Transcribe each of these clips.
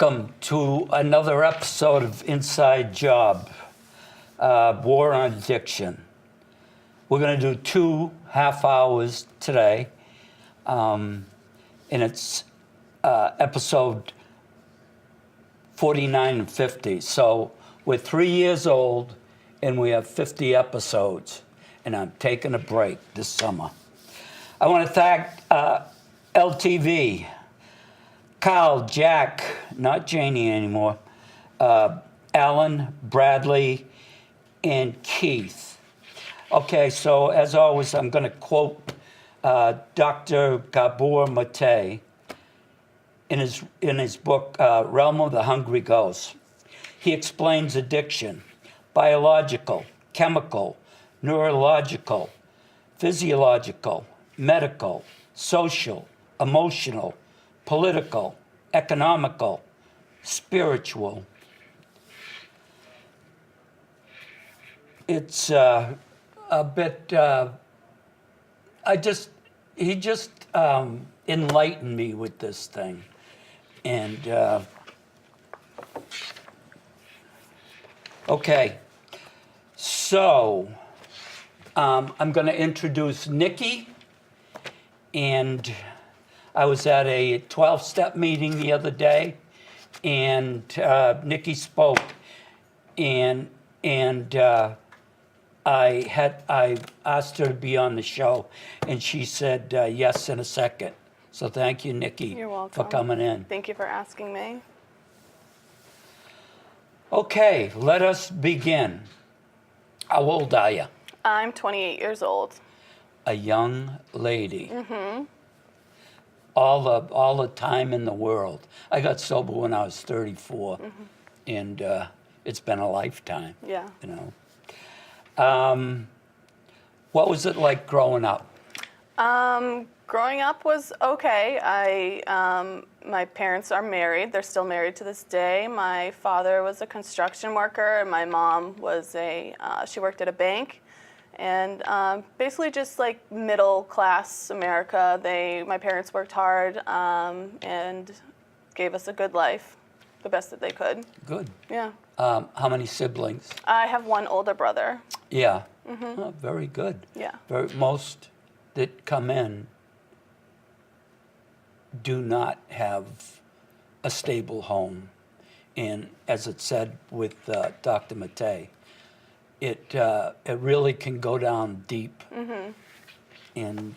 Welcome to another episode of Inside Job, War on Addiction. We're going to do 2 half hours today, and it's episode 49 and 50. So we're 3 years old, and we have 50 episodes, and I'm taking a break this summer. I want to thank LTV, Kyle, Jack, not Janie anymore, Alan, Bradley, and Keith. Okay, so as always, I'm going to quote Dr. Gabor Mate in his book, Realm of the Hungry Ghost. He explains addiction: biological, chemical, neurological, physiological, medical, social, emotional, political, economical, spiritual. It's a bit, he just enlightened me with this thing. And, okay, so I'm going to introduce Nicki, and I was at a 12-step meeting the other day, and Nicki spoke, and I asked her to be on the show, and she said yes in a second. So thank you, Nicki. You're welcome. For coming in. Thank you for asking me. Okay, let us begin. How old are you? I'm 28 years old. A young lady. Mm-hmm. All the time in the world. I got sober when I was 34, mm-hmm. and it's been a lifetime. Yeah. You know. What was it like growing up? Growing up was okay. My parents are married. They're still married to this day. My father was a construction worker, and my mom was she worked at a bank. And basically just like middle class America. My parents worked hard and gave us a good life, the best that they could. Good. Yeah. How many siblings? I have one older brother. Yeah. Mm-hmm. Oh, very good. Yeah. Most that come in do not have a stable home. And as it said with Dr. Mate, it really can go down deep. Mm-hmm. And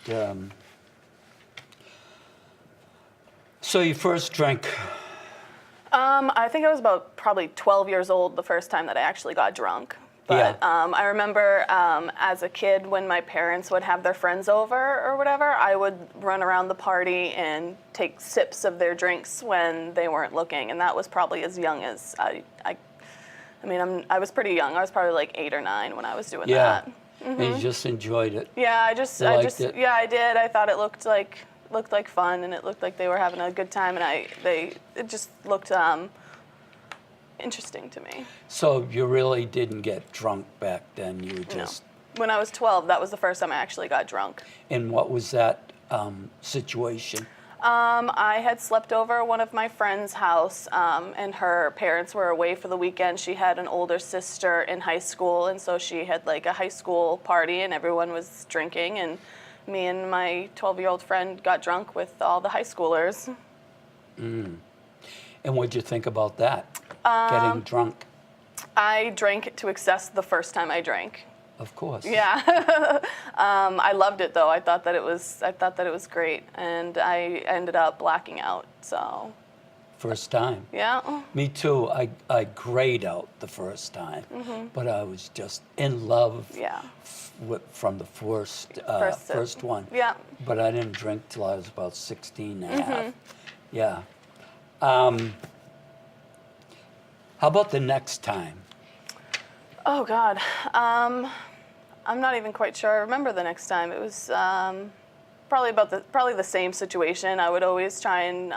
so your first drink? I think I was about probably 12 years old the first time that I actually got drunk. But yeah. I remember as a kid when my parents would have their friends over or whatever, I would run around the party and take sips of their drinks when they weren't looking. And that was probably as young as I was pretty young. I was probably like 8 or 9 when I was doing that. Mm-hmm. And you just enjoyed it. Yeah, I did. I did. I thought it looked like fun, and it looked like they were having a good time, and it just looked interesting to me. So you really didn't get drunk back then? You were just... No. When I was 12, that was the first time I actually got drunk. And what was that situation? I had slept over at one of my friend's house, and her parents were away for the weekend. She had an older sister in high school, and so she had like a high school party, and everyone was drinking, and me and my 12-year-old friend got drunk with all the high schoolers. Mm. And what'd you think about that, getting drunk? I drank to excess the first time I drank. Of course. Yeah. I loved it though. I thought that it was great, and I ended up blacking out. So. First time. Yeah. Me too. I grayed out the first time, mm-hmm. but I was just in love. Yeah. From the first one. Yeah. But I didn't drink till I was about 16 and a half. Mm-hmm. Yeah. How about the next time? Oh God. I'm not even quite sure I remember the next time. It was probably the same situation. I would always try and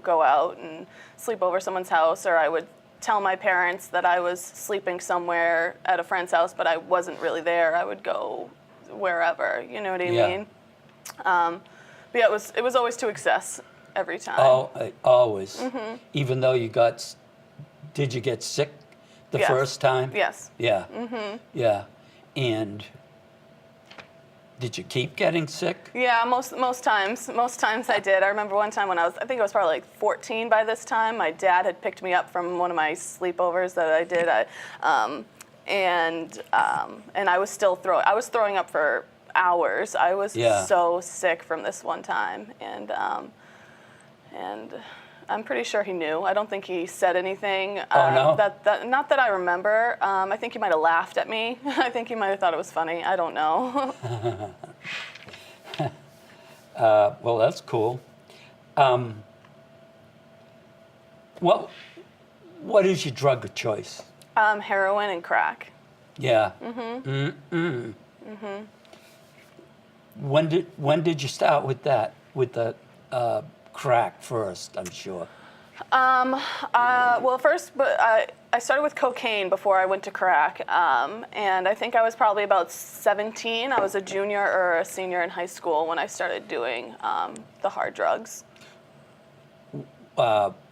go out and sleep over someone's house, or I would tell my parents that I was sleeping somewhere at a friend's house, but I wasn't really there. I would go wherever, you know what I mean? But yeah, it was always to excess. every time. Oh, always. Even though did you get sick the Yes. first time? Yes. Yeah. Yeah. And did you keep getting sick? Yeah, most times I did. I remember one time when I think I was probably like 14 by this time. My dad had picked me up from one of my sleepovers that I did, and I was still throwing up for hours. I was Yeah. so sick from this one time, and I'm pretty sure he knew. I don't think he said anything. Oh, no? Not that I remember. I think he might have laughed at me. I think he might have thought it was funny. I don't know. Well, that's cool. Well, what is your drug of choice? Heroin and crack. Yeah. When did you start with that? With the crack first, I'm sure. Well, first, but I started with cocaine before I went to crack, and I think I was probably about 17. I was a junior or a senior in high school when I started doing the hard drugs.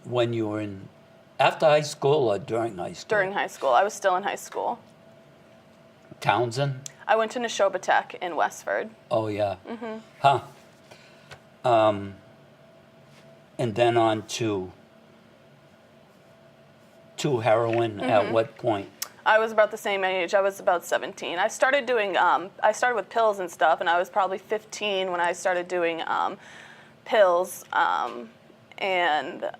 When you were after high school or during high school? During high school. I was still in high school. Townsend? I went to Neshoba Tech in Westford. Oh, yeah. Huh. And then on to heroin at what point? I was about the same age. I was about 17. I started with pills and stuff, and I was probably 15 when I started doing pills. And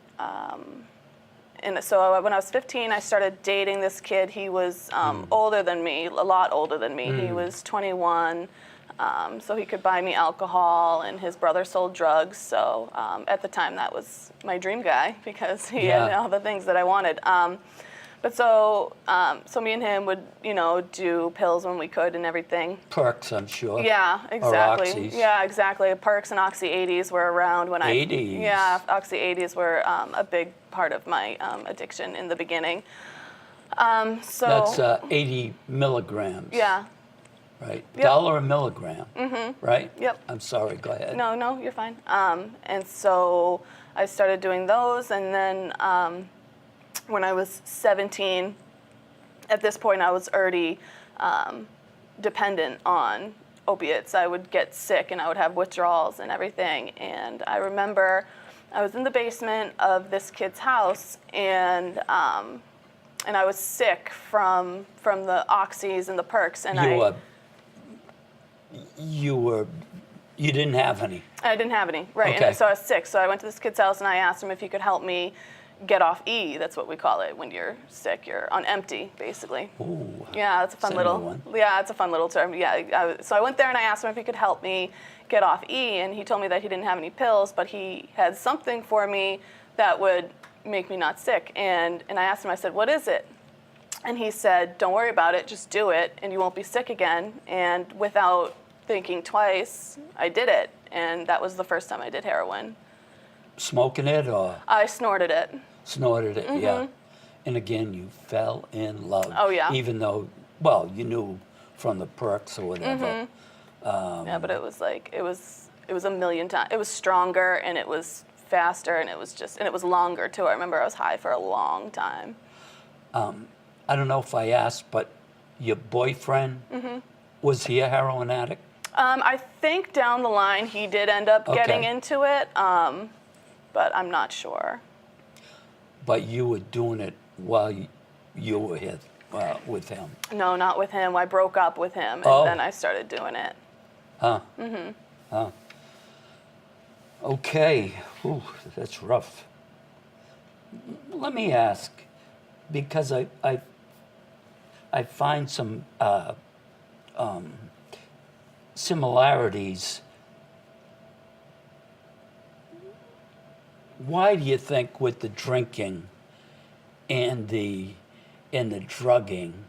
so when I was 15, I started dating this kid. He was older than me, a lot older than me. He was 21, so he could buy me alcohol, and his brother sold drugs. So at the time, that was my dream guy because he had all the things that I wanted. But so me and him would, do pills when we could and everything. Perks, I'm sure. Yeah, exactly. Or oxys. Yeah, exactly. Perks and Oxy 80s were around when 80s. Yeah, Oxy 80s were a big part of my addiction in the beginning. So That's 80 milligrams. Yeah. Right. Yep. Dollar a milligram. Right? Yep. I'm sorry. Go ahead. No, you're fine. And so I started doing those, and then when I was 17, at this point I was already dependent on opiates. I would get sick and I would have withdrawals and everything. And I remember I was in the basement of this kid's house, and I was sick from the oxys and the perks. And you didn't have any. I didn't have any, right? Okay. And so I was sick. So I went to this kid's house and I asked him if he could help me get off E. That's what we call it when you're sick. You're on empty, basically. Ooh. Yeah, that's a fun That's a new little. one. Yeah, it's a fun little term. Yeah. So I went there and I asked him if he could help me get off E, and he told me that he didn't have any pills, but he had something for me that would make me not sick. And I asked him. I said, "What is it?" And he said, "Don't worry about it. Just do it, and you won't be sick again." And without thinking twice, I did it, and that was the first time I did heroin. Smoking it or I snorted it. snorted it? Yeah. And again, you fell in love. Oh, yeah. Even though, well, you knew from the perks or whatever. Yeah, but it was like it was a million times. It was stronger and it was faster and it was longer too. I remember I was high for a long time. I don't know if I asked, but your boyfriend, was he a heroin addict? I think down the line he did end up getting Okay. into it, but I'm not sure. But you were doing it while you were with him. No, not with him. I broke up with him, and Oh. then I started doing it. Huh? Huh. Okay. Ooh, that's rough. Let me ask, because I find some similarities. Why do you think with the drinking and the drugging,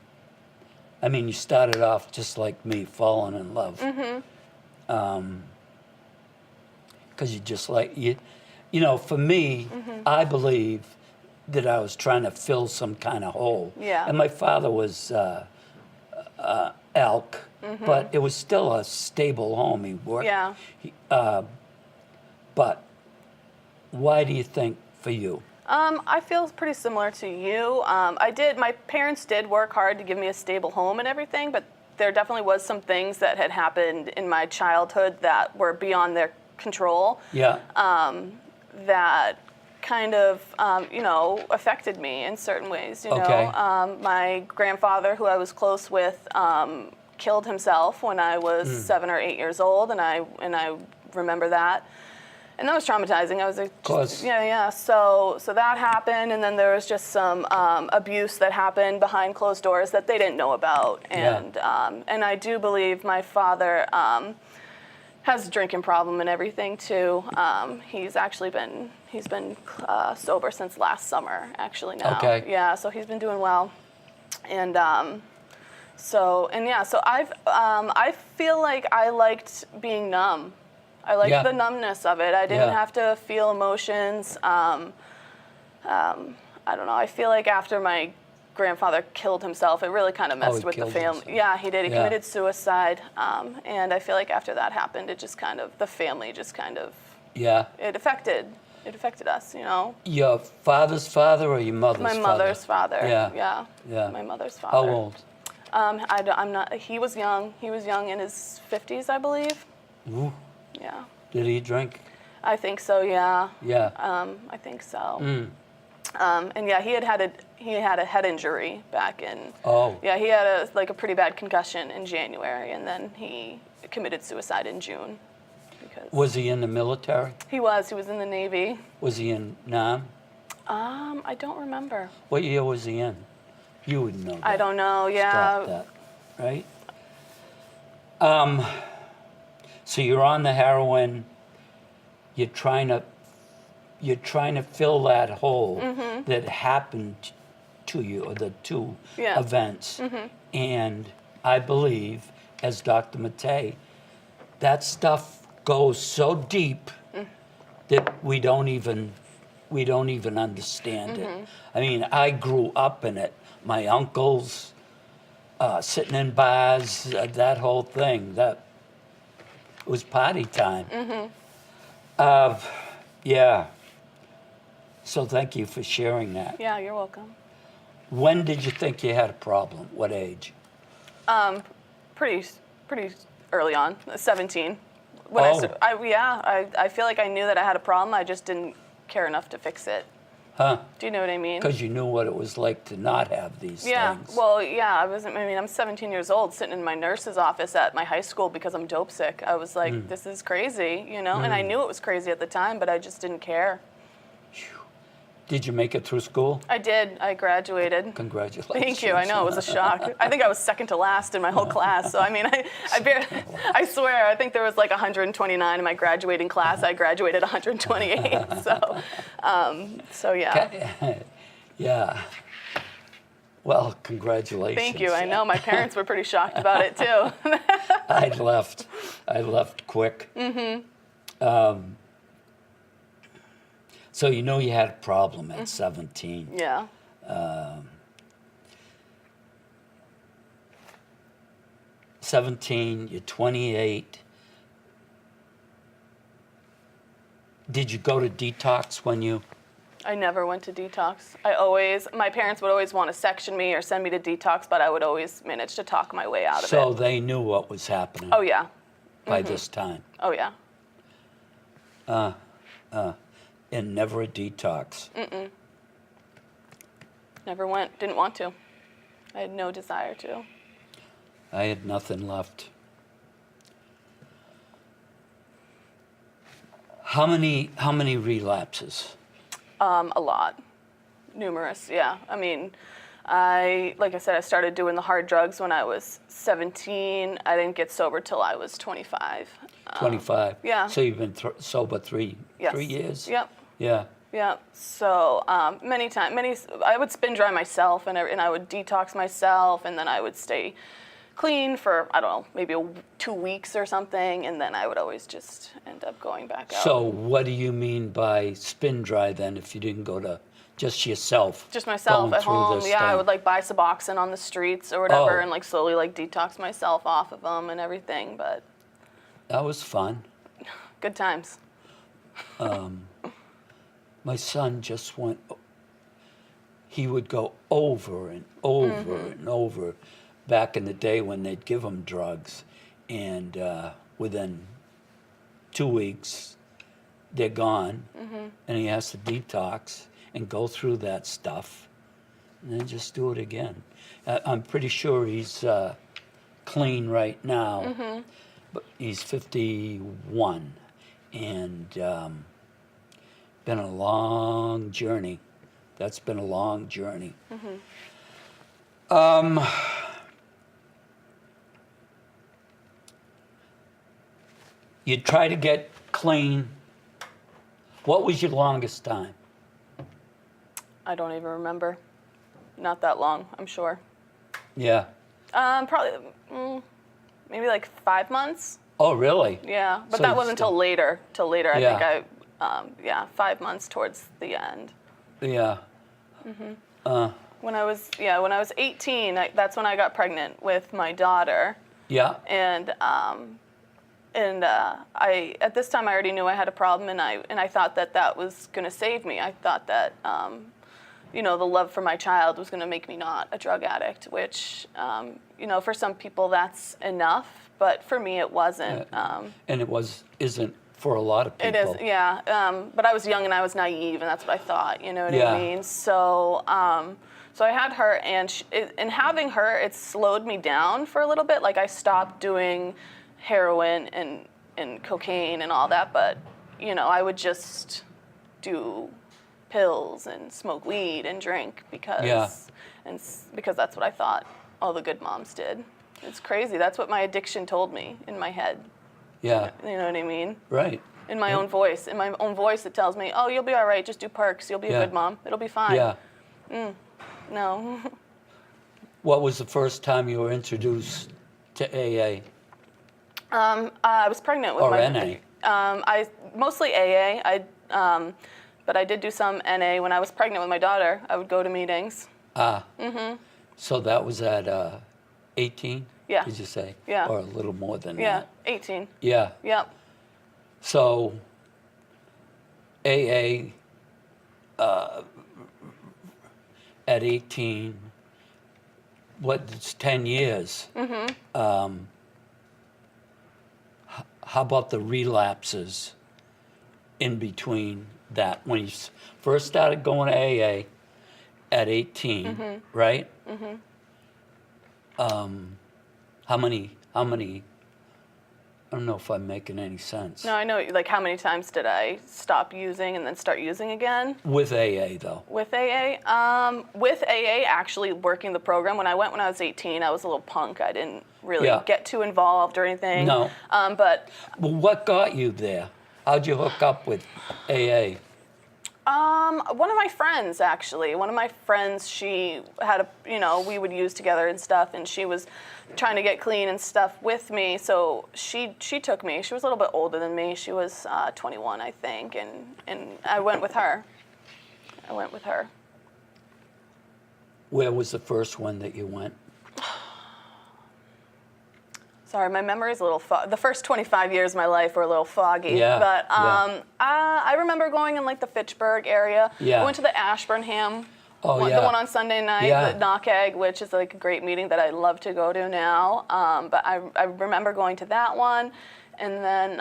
I mean, you started off just like me, falling in love. Because you just like, for me, I believe that I was trying to fill some kind of hole. Yeah. And my father was elk, but it was still a stable home. He worked. Yeah. But Why do you think for you? I feel pretty similar to you. My parents did work hard to give me a stable home and everything, but there definitely was some things that had happened in my childhood that were beyond their control. Yeah. That kind of, affected me in certain ways. Okay. My grandfather, who I was close with, killed himself when I was 7 or 8 years old, and I remember that. And that was traumatizing. I was like, course. yeah. So that happened, and then there was just some abuse that happened behind closed doors that they didn't know about. And I do believe my father has a drinking problem and everything too. He's been sober since last summer, actually now. Okay. Yeah, so he's been doing well, and so I feel like I liked being numb. I liked the numbness of it. I didn't have to feel emotions. I don't know. I feel like after my grandfather killed himself, it really kind of messed with the family. Yeah, he did. He committed suicide. And I feel like after that happened, it just kind of, the family just kind of, it affected us, Your father's father or your mother's father? My mother's father. Yeah. My mother's father. How old? I'm not, he was young. He was young in his 50s, I believe. Ooh. Yeah. Did he drink? I think so, yeah. Yeah. I think so. And yeah, he had a head injury back in. Oh. Yeah, he had a pretty bad concussion in January, and then he committed suicide in June. Was he in the military? He was in the Navy. Was he in Nam? I don't remember. What year was he in? You would know that. I don't know, yeah. Stop that, right? So you're on the heroin. You're trying to fill that hole that happened to you, or the two events. And I believe, as Dr. Mattei, that stuff goes so deep that we don't even understand it. I mean, I grew up in it. My uncles sitting in bars, that whole thing. That was party time. Yeah. So thank you for sharing that. Yeah, you're welcome. When did you think you had a problem? What age? Pretty early on, 17. I feel like I knew that I had a problem. I just didn't care enough to fix it. Huh? Do you know what I mean? Because you knew what it was like to not have these things. Well, yeah, I'm 17 years old, sitting in my nurse's office at my high school because I'm dope sick. I was like, this is crazy, and I knew it was crazy at the time, but I just didn't care. Did you make it through school? I did. I graduated. Congratulations. Thank you. I know, it was a shock. I think I was second to last in my whole class. So, I swear, I think there was like 129 in my graduating class. I graduated 128. So yeah. Yeah. Well, congratulations. Thank you. I know. My parents were pretty shocked about it, too. I left quick. So you know you had a problem at 17. Yeah. 17, you're 28. Did you go to detox when you... I never went to detox. My parents would always want to section me or send me to detox, but I would always manage to talk my way out of it. So they knew what was happening. Oh, yeah. By this time. Oh, yeah. And never a detox. Never went. Didn't want to. I had no desire to. I had nothing left. How many relapses? A lot. Numerous, yeah. I mean, like I said, I started doing the hard drugs when I was 17. I didn't get sober till I was 25. 25? Yeah. So you've been sober 3 Yes. 3 years? Yep. Yeah. Yeah. So many times, I would spin dry myself, and I would detox myself, and then I would stay clean for, I don't know, maybe 2 weeks or something, and then I would always just end up going back out. So what do you mean by spin dry then, if you didn't go to just yourself? Just myself at home. Yeah, I would buy Suboxone on the streets or whatever, and slowly detox myself off of them and everything. But that was fun. Good times. My son just went, he would go over and over and over back in the day when they'd give him drugs. And within 2 weeks, they're gone. And he has to detox and go through that stuff and then just do it again. I'm pretty sure he's clean right now, but he's 51. And been a long journey. That's been a long journey. You try to get clean. What was your longest time? I don't even remember. Not that long, I'm sure. Yeah. Probably maybe like 5 months. Oh, really? Yeah, but So that you wasn't still- until later. Till later, I Yeah. think I 5 months towards the end. Yeah. When I was 18, that's when I got pregnant with my daughter, Yeah. and I at this time I already knew I had a problem, and I thought that was going to save me. I thought that the love for my child was going to make me not a drug addict, which for some people that's enough, but for me it wasn't. And it isn't for a lot of people. It is, yeah. But I was young and I was naive, and that's what I thought. You know what Yeah. I mean? So, so I had her, and and having her, it slowed me down for a little bit. Like I stopped doing heroin and cocaine and all that, but I would just do pills and smoke weed and drink because that's what I thought all the good moms did. It's crazy. That's what my addiction told me in my head. Yeah. You know what I mean? Right. In my own voice. In my own voice, it tells me, oh, you'll be all right. Just do perks. You'll be a good mom. It'll be fine. Yeah. No. What was the first time you were introduced to AA I was pregnant with or my... NA? I mostly AA. But I did do some NA. When I was pregnant with my daughter, I would go to meetings. So that was at 18? Yeah. Did you say? Yeah. Or a little more than Yeah, that? 18. Yeah. Yep. So AA at 18, it's 10 years. How about the relapses in between that? When you first started going to AA at 18, right? How many, I don't know if I'm making any sense. No, I know. Like, how many times did I stop using and then start using again? With AA, though. With AA? With AA, actually working the program. When I was 18, I was a little punk. I didn't really get too involved or anything. No. But Well, what got you there? How'd you hook up with AA? one of my friends, actually. One of my friends, she had we would use together and stuff, and she was trying to get clean and stuff with me, so she took me. She was a little bit older than me. She was 21, I think, and I went with her. Where was the first one that you went? Sorry, my memory's a little the first 25 years of my life were a little foggy. Yeah, But yeah. I remember going in like the Fitchburg area. Yeah. I went to the Ashburnham. Oh, The yeah. one on Sunday night, Yeah. the Knock Egg, which is like a great meeting that I love to go to now. But I remember going to that one, and then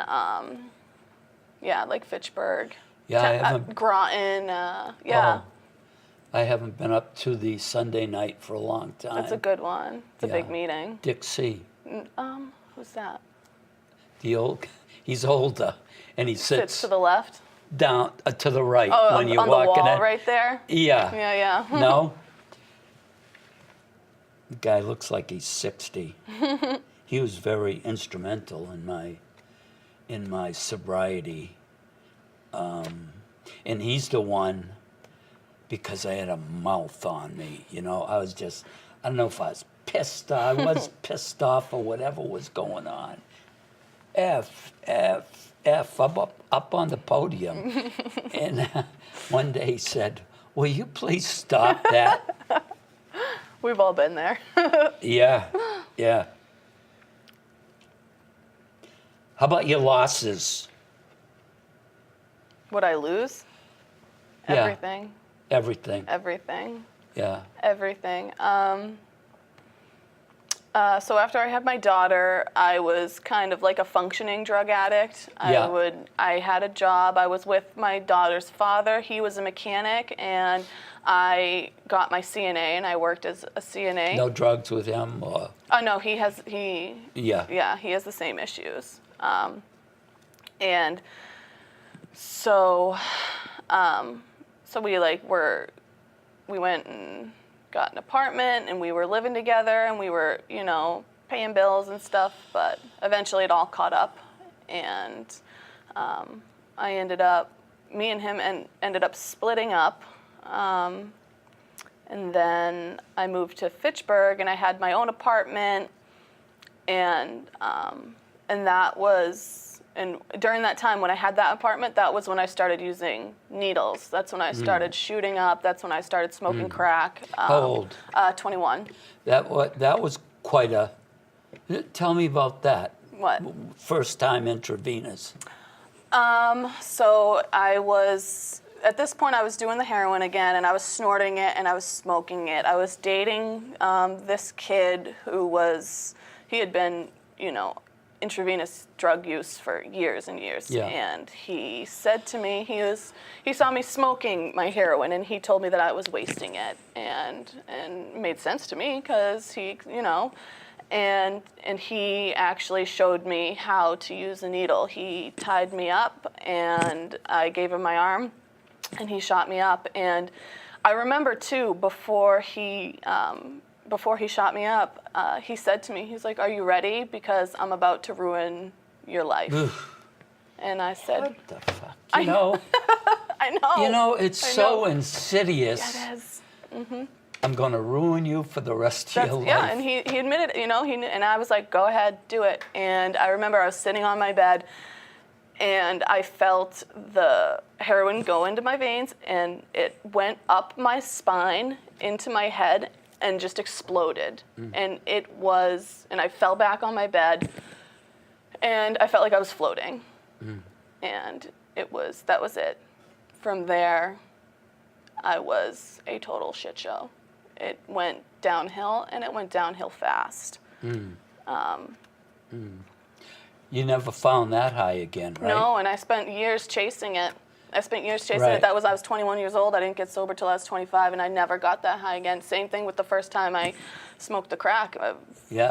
like Fitchburg. Yeah, I haven't. Groton. Yeah, Oh, I haven't been up to the Sunday night for a long time. that's a good one. It's a big Yeah. meeting. Dick C. Who's that? He's older, and he Sits sits to the left. down to the right Oh, when you're on the walking wall in. right there. Yeah. Yeah. No? The guy looks like he's 60. He was very instrumental in my sobriety. And he's the one, because I had a mouth on me, I was just, I don't know if I was pissed. I was pissed off or whatever was going on. I'm up on the podium. And one day he said, will you please stop that? We've all been there. Yeah. How about your losses? Would I lose? Yeah. Everything. Everything. Everything. Yeah. Everything. So after I had my daughter, I was kind of like a functioning drug addict. Yeah. I had a job. I was with my daughter's father. He was a mechanic, and I got my CNA, and I worked as a CNA. No drugs with him, or Oh no, he has the same issues. And so we went and got an apartment, and we were living together, and we were, paying bills and stuff, but eventually it all caught up, and me and him ended up splitting up, and then I moved to Fitchburg, and I had my own apartment, and during that time when I had that apartment, that was when I started using needles. That's when I started shooting up. That's when I started smoking crack. how old? 21. That was quite a. Tell me about that. What? First time intravenous. So at this point, I was doing the heroin again, and I was snorting it, and I was smoking it. I was dating this kid he had been, intravenous drug use for years and years. Yeah. And he said to me, he saw me smoking my heroin, and he told me that I was wasting it, and it made sense to me because he, and he actually showed me how to use a needle. He tied me up, and I gave him my arm, and he shot me up. And I remember too, before he shot me up, he said to me, he's like, "Are you ready? Because I'm about to ruin your life." Oof. And I said, What the fuck? I know. It's so insidious. Yeah, it is. I'm going to ruin you for the rest of your life. Yeah, and he admitted it, and I was like, "Go ahead, do it." And I remember I was sitting on my bed, and I felt the heroin go into my veins, and it went up my spine into my head and just exploded. And I fell back on my bed, and I felt like I was floating. And that was it. From there, I was a total shit show. It went downhill, and it went downhill fast. You never found that high again, right? No, and I spent years chasing it. Right. I was 21 years old. I didn't get sober till I was 25, and I never got that high again. Same thing with the first time I smoked the crack. I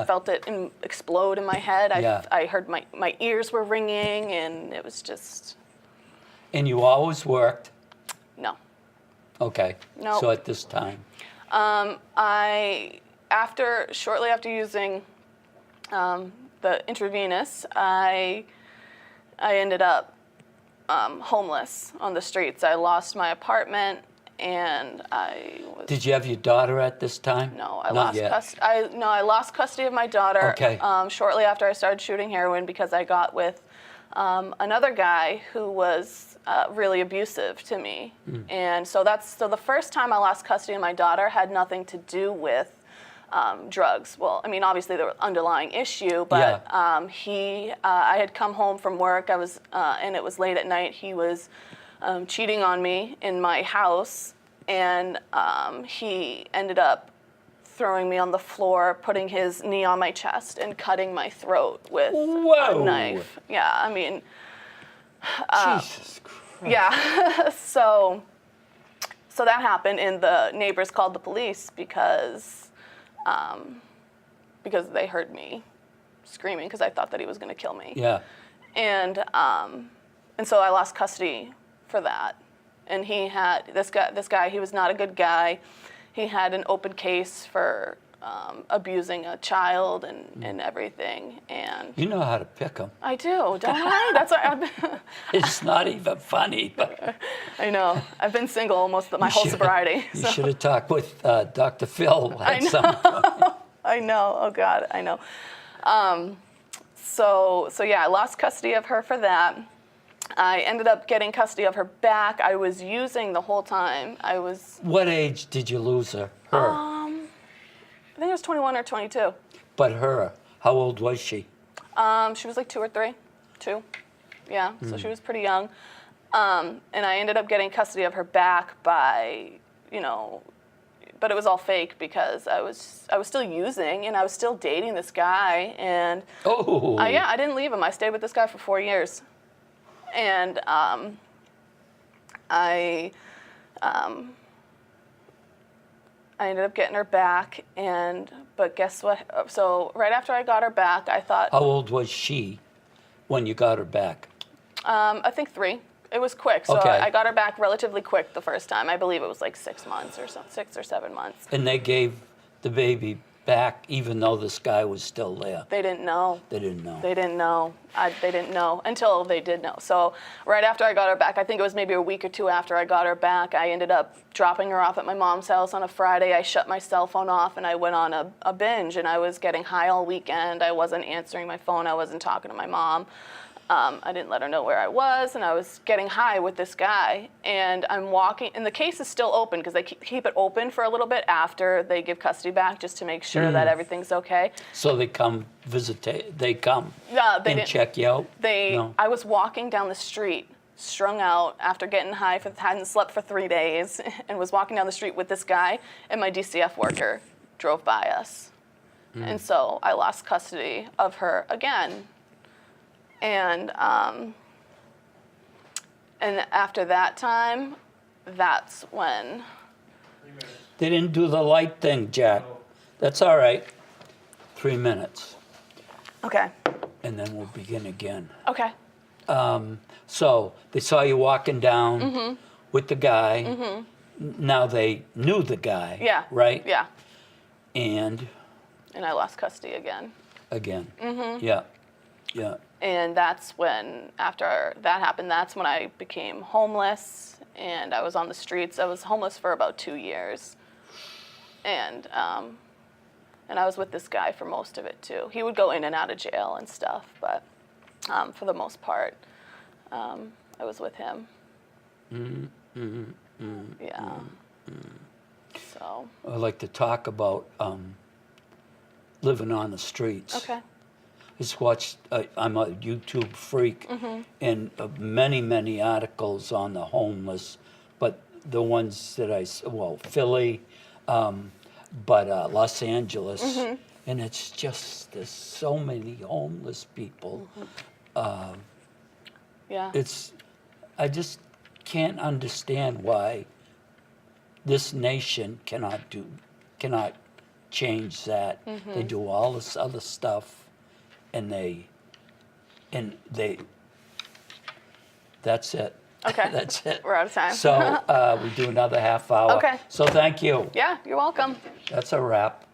felt it explode in my head. I heard my ears were ringing, and it was just... And you always worked? No. Okay. No. So at this time? Shortly after using the intravenous, I ended up homeless on the streets. I lost my apartment, and I was... Did you have your daughter at this time? No, I Not lost yet. I lost custody of my daughter. Okay. Shortly after I started shooting heroin, because I got with another guy who was really abusive to me. And so the first time I lost custody of my daughter had nothing to do with drugs. Well, I mean, obviously there was an underlying issue, but I had come home from work. And it was late at night. He was cheating on me in my house, and he ended up throwing me on the floor, putting his knee on my chest, and cutting my throat with a knife. Yeah, I mean... Jesus Christ. Yeah, so that happened, and the neighbors called the police because they heard me screaming because I thought that he was going to kill me. Yeah. And so I lost custody for that. And he had this guy. He was not a good guy. He had an open case for abusing a child and everything. And You know how to pick them. I do, don't I? That's why It's not even funny, but I know. I've been single almost my whole sobriety. You should have talked with Dr. Phil at some point. I know. Oh God, I know. So yeah, I lost custody of her for that. I ended up getting custody of her back. I was using the whole time. What age did you lose her? I think it was 21 or 22. But her, how old was she? She was like 2 or 3. 2. Yeah, so she was pretty young. And I ended up getting custody of her back by, but it was all fake because I was still using and I was still dating this guy. And Oh. yeah, I didn't leave him. I stayed with this guy for 4 years. And I ended up getting her back, but guess what? So right after I got her back, I thought, How old was she when you got her back? I think 3. It was quick, so Okay. I got her back relatively quick the first time. I believe it was like 6 months or so, 6 or 7 months. And they gave the baby back even though this guy was still there. They didn't know. They didn't know. They didn't know. They didn't know until they did know. So right after I got her back, I think it was maybe a week or 2 after I got her back, I ended up dropping her off at my mom's house on a Friday. I shut my cell phone off and I went on a binge, and I was getting high all weekend. I wasn't answering my phone. I wasn't talking to my mom. I didn't let her know where I was, and I was getting high with this guy. And I'm walking, and the case is still open because they keep it open for a little bit after they give custody back, just to make sure that everything's okay. So they come visit, they come They and didn't, check you out? They, No. I was walking down the street, strung out after getting high, hadn't slept for 3 days, and was walking down the street with this guy, and my DCF worker drove by us. And so I lost custody of her again. And after that time, that's when. They didn't do the light thing, Jack. That's all right. 3 minutes, Okay. and then we'll begin again. Okay. So they saw you walking down with the guy. Now they knew the guy, Yeah. right? Yeah. And And I lost custody again. again, yeah, yeah. And that's when, after that happened, that's when I became homeless, and I was on the streets. I was homeless for about 2 years. And I was with this guy for most of it too. He would go in and out of jail and stuff, but for the most part, I was with him. Yeah. So. I like to talk about living on the streets. Okay. I just watched, I'm a YouTube freak, and many articles on the homeless, but the ones that Philly, but Los Angeles, and it's just, there's so many homeless people. Yeah. I just can't understand why this nation cannot change that. They do all this other stuff. And that's it. Okay. That's it. We're out of time. So we do another half hour. Okay. So thank you. Yeah, you're welcome. That's a wrap.